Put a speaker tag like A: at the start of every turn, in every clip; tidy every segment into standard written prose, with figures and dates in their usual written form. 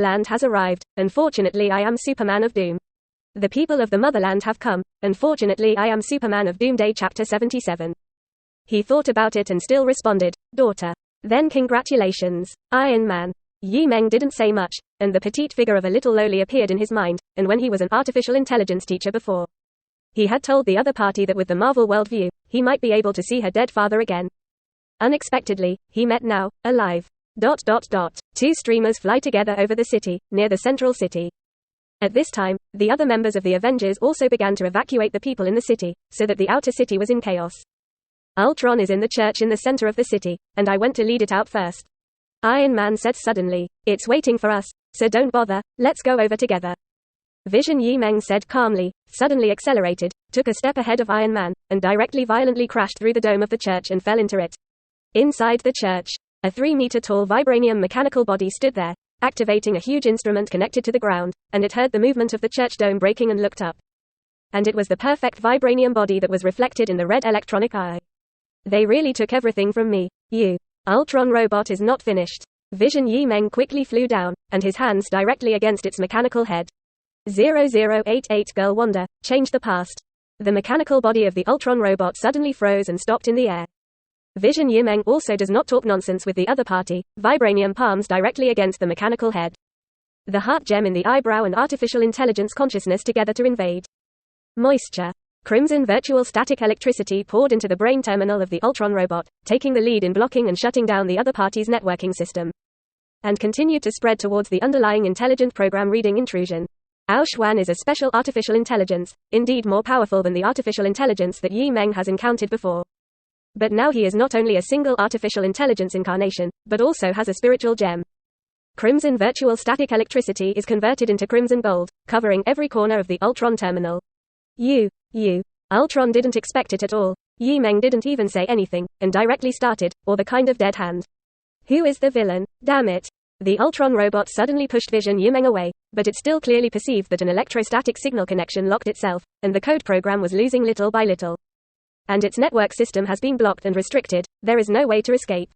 A: Motherland has arrived, and fortunately I am Superman of Doom. The people of the Motherland have come, and fortunately I am Superman of Doomsday Chapter 77. He thought about it and still responded, daughter. Then congratulations, Iron Man. Meng didn't say much, and the petite figure of a little lowly appeared in his mind, and when he was an artificial intelligence teacher before. He had told the other party that with the Marvel worldview, he might be able to see her dead father again. Unexpectedly, he met now, alive. Two streamers fly together over the city, near the central city. At this time, the other members of the Avengers also began to evacuate the people in the city, so that the outer city was in chaos. Ultron is in the church in the center of the city, and I went to lead it out first. Iron Man said suddenly, it's waiting for us, so don't bother, let's go over together. Vision Meng said calmly, suddenly accelerated, took a step ahead of Iron Man, and directly violently crashed through the dome of the church and fell into it. Inside the church, a 3-meter-tall vibranium mechanical body stood there, activating a huge instrument connected to the ground, and it heard the movement of the church dome breaking and looked up. And it was the perfect vibranium body that was reflected in the red electronic eye. They really took everything from me. Ultron robot is not finished. Vision Meng quickly flew down, and his hands directly against its mechanical head. 0088 Girl Wonder, change the past. The mechanical body of the Ultron robot suddenly froze and stopped in the air. Vision Meng also does not talk nonsense with the other party, vibranium palms directly against the mechanical head. The heart gem in the eyebrow and artificial intelligence consciousness together to invade. Moisture. Crimson virtual static electricity poured into the brain terminal of the Ultron robot, taking the lead in blocking and shutting down the other party's networking system. And continued to spread towards the underlying intelligent program reading intrusion. Xuanhuan is a special artificial intelligence, indeed more powerful than the artificial intelligence that Meng has encountered before. But now he is not only a single artificial intelligence incarnation, but also has a spiritual gem. Crimson virtual static electricity is converted into crimson gold, covering every corner of the Ultron terminal. Ultron didn't expect it at all. Meng didn't even say anything, and directly started, or the kind of dead hand. Who is the villain? Damn it. The Ultron robot suddenly pushed Vision Meng away, but it still clearly perceived that an electrostatic signal connection locked itself, and the code program was losing little by little. And its network system has been blocked and restricted, there is no way to escape.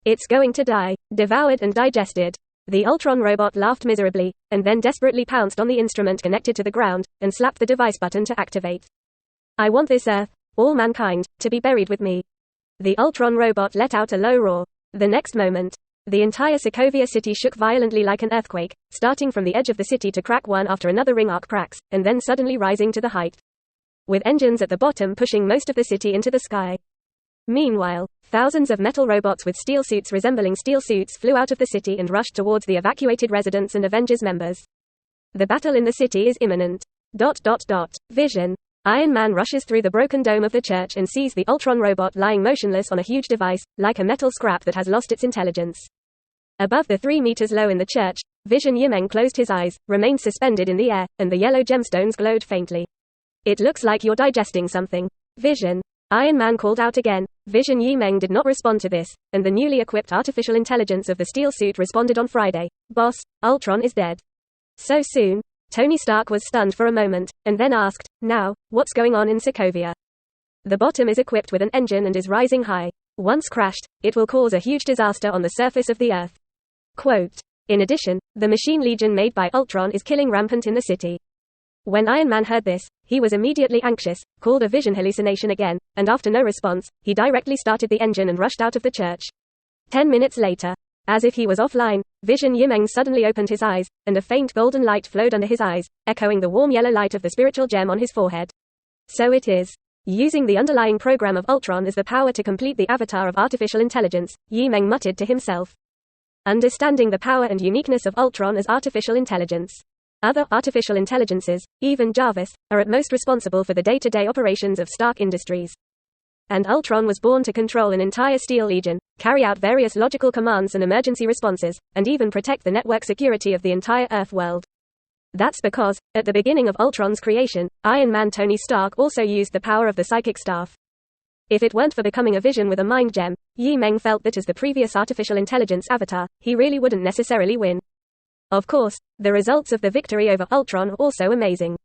A: It's going to die, devoured and digested. The Ultron robot laughed miserably, and then desperately pounced on the instrument connected to the ground, and slapped the device button to activate. I want this Earth, all mankind, to be buried with me. The Ultron robot let out a low roar. The next moment, the entire Sokovia city shook violently like an earthquake, starting from the edge of the city to crack one after another ring arc cracks, and then suddenly rising to the height. With engines at the bottom pushing most of the city into the sky. Meanwhile, thousands of metal robots with steel suits resembling steel suits flew out of the city and rushed towards the evacuated residents and Avengers members. The battle in the city is imminent. Vision. Iron Man rushes through the broken dome of the church and sees the Ultron robot lying motionless on a huge device, like a metal scrap that has lost its intelligence. Above the 3 meters low in the church, Vision Meng closed his eyes, remained suspended in the air, and the yellow gemstones glowed faintly. It looks like you're digesting something. Vision. Iron Man called out again. Vision Meng did not respond to this, and the newly equipped artificial intelligence of the steel suit responded on Friday. Boss, Ultron is dead. So soon? Tony Stark was stunned for a moment, and then asked, now, what's going on in Sokovia? The bottom is equipped with an engine and is rising high. Once crashed, it will cause a huge disaster on the surface of the Earth. Quote. In addition, the machine legion made by Ultron is killing rampant in the city. When Iron Man heard this, he was immediately anxious, called a vision hallucination again, and after no response, he directly started the engine and rushed out of the church. 10 minutes later, as if he was offline, Vision Meng suddenly opened his eyes, and a faint golden light flowed under his eyes, echoing the warm yellow light of the spiritual gem on his forehead. So it is. Using the underlying program of Ultron as the power to complete the avatar of artificial intelligence, Meng muttered to himself. Understanding the power and uniqueness of Ultron as artificial intelligence. Other artificial intelligences, even Jarvis, are at most responsible for the day-to-day operations of Stark Industries. And Ultron was born to control an entire Steel Legion, carry out various logical commands and emergency responses, and even protect the network security of the entire Earth world. That's because, at the beginning of Ultron's creation, Iron Man Tony Stark also used the power of the psychic staff. If it weren't for becoming a vision with a mind gem, Meng felt that as the previous artificial intelligence avatar, he really wouldn't necessarily win. Of course, the results of the victory over Ultron are also amazing.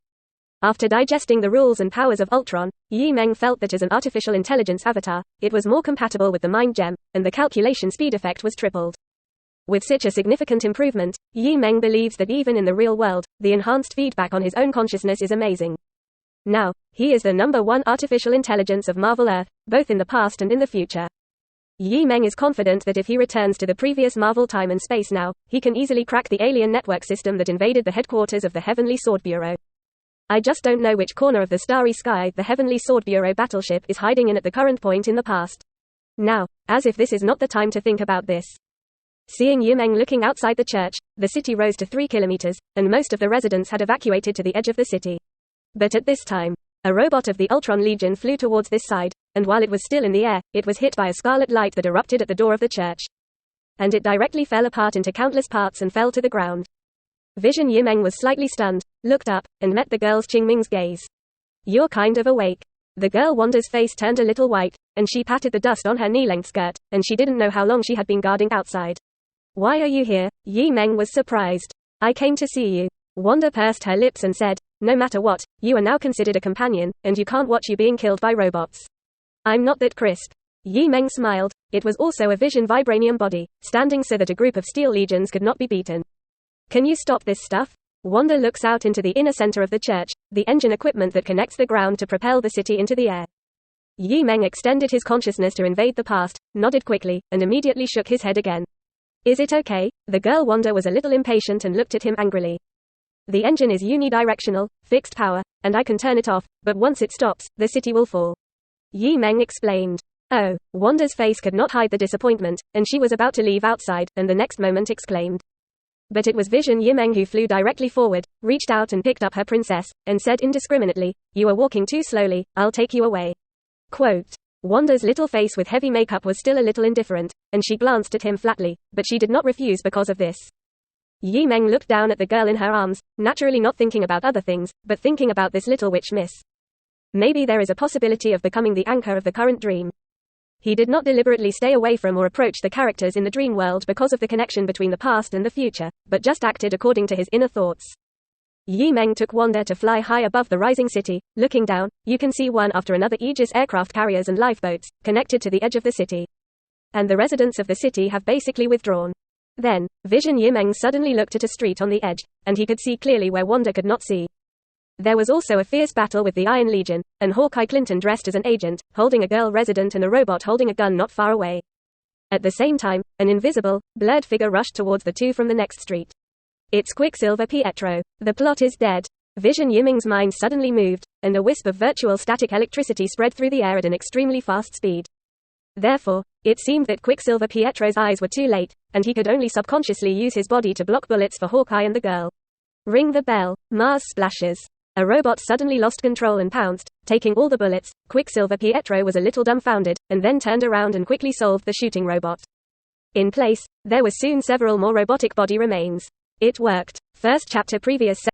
A: After digesting the rules and powers of Ultron, Meng felt that as an artificial intelligence avatar, it was more compatible with the mind gem, and the calculation speed effect was tripled. With such a significant improvement, Meng believes that even in the real world, the enhanced feedback on his own consciousness is amazing. Now, he is the #1 artificial intelligence of Marvel Earth, both in the past and in the future. Meng is confident that if he returns to the previous Marvel time and space now, he can easily crack the alien network system that invaded the headquarters of the Heavenly Sword Bureau. I just don't know which corner of the starry sky the Heavenly Sword Bureau battleship is hiding in at the current point in the past. Now, as if this is not the time to think about this. Seeing Meng looking outside the church, the city rose to 3 kilometers, and most of the residents had evacuated to the edge of the city. But at this time, a robot of the Ultron Legion flew towards this side, and while it was still in the air, it was hit by a scarlet light that erupted at the door of the church. And it directly fell apart into countless parts and fell to the ground. Vision Meng was slightly stunned, looked up, and met the girl's Qingming's gaze. "You're kind of awake." The girl Wanda's face turned a little white, and she patted the dust on her knee-length skirt, and she didn't know how long she had been guarding outside. "Why are you here?" Meng was surprised. "I came to see you." Wanda pursed her lips and said, "No matter what, you are now considered a companion, and you can't watch you being killed by robots." "I'm not that crisp." Meng smiled. It was also a Vision vibranium body, standing so that a group of steel legions could not be beaten. "Can you stop this stuff?" Wanda looks out into the inner center of the church, the engine equipment that connects the ground to propel the city into the air. Meng extended his consciousness to invade the past, nodded quickly, and immediately shook his head again. "Is it okay?" The girl Wanda was a little impatient and looked at him angrily. "The engine is unidirectional, fixed power, and I can turn it off, but once it stops, the city will fall." Meng explained. Oh, Wanda's face could not hide the disappointment, and she was about to leave outside, and the next moment exclaimed. But it was Vision Meng who flew directly forward, reached out and picked up her princess, and said indiscriminately, "You are walking too slowly, I'll take you away." Quote. Wanda's little face with heavy makeup was still a little indifferent, and she glanced at him flatly, but she did not refuse because of this. Meng looked down at the girl in her arms, naturally not thinking about other things, but thinking about this little witch miss. Maybe there is a possibility of becoming the anchor of the current dream. He did not deliberately stay away from or approach the characters in the dream world because of the connection between the past and the future, but just acted according to his inner thoughts. Meng took Wanda to fly high above the rising city. Looking down, you can see one after another Aegis aircraft carriers and lifeboats, connected to the edge of the city. And the residents of the city have basically withdrawn. Then, Vision Meng suddenly looked at a street on the edge, and he could see clearly where Wanda could not see. There was also a fierce battle with the Iron Legion, and Hawkeye Clinton dressed as an agent, holding a girl resident and a robot holding a gun not far away. At the same time, an invisible, blurred figure rushed towards the two from the next street. "It's Quicksilver Pietro. The plot is dead." Vision Meng's mind suddenly moved, and a wisp of virtual static electricity spread through the air at an extremely fast speed. Therefore, it seemed that Quicksilver Pietro's eyes were too late, and he could only subconsciously use his body to block bullets for Hawkeye and the girl. Ring the bell. Mars splashes. A robot suddenly lost control and pounced, taking all the bullets. Quicksilver Pietro was a little dumbfounded, and then turned around and quickly solved the shooting robot. In place, there were soon several more robotic body remains. It worked. First chapter previous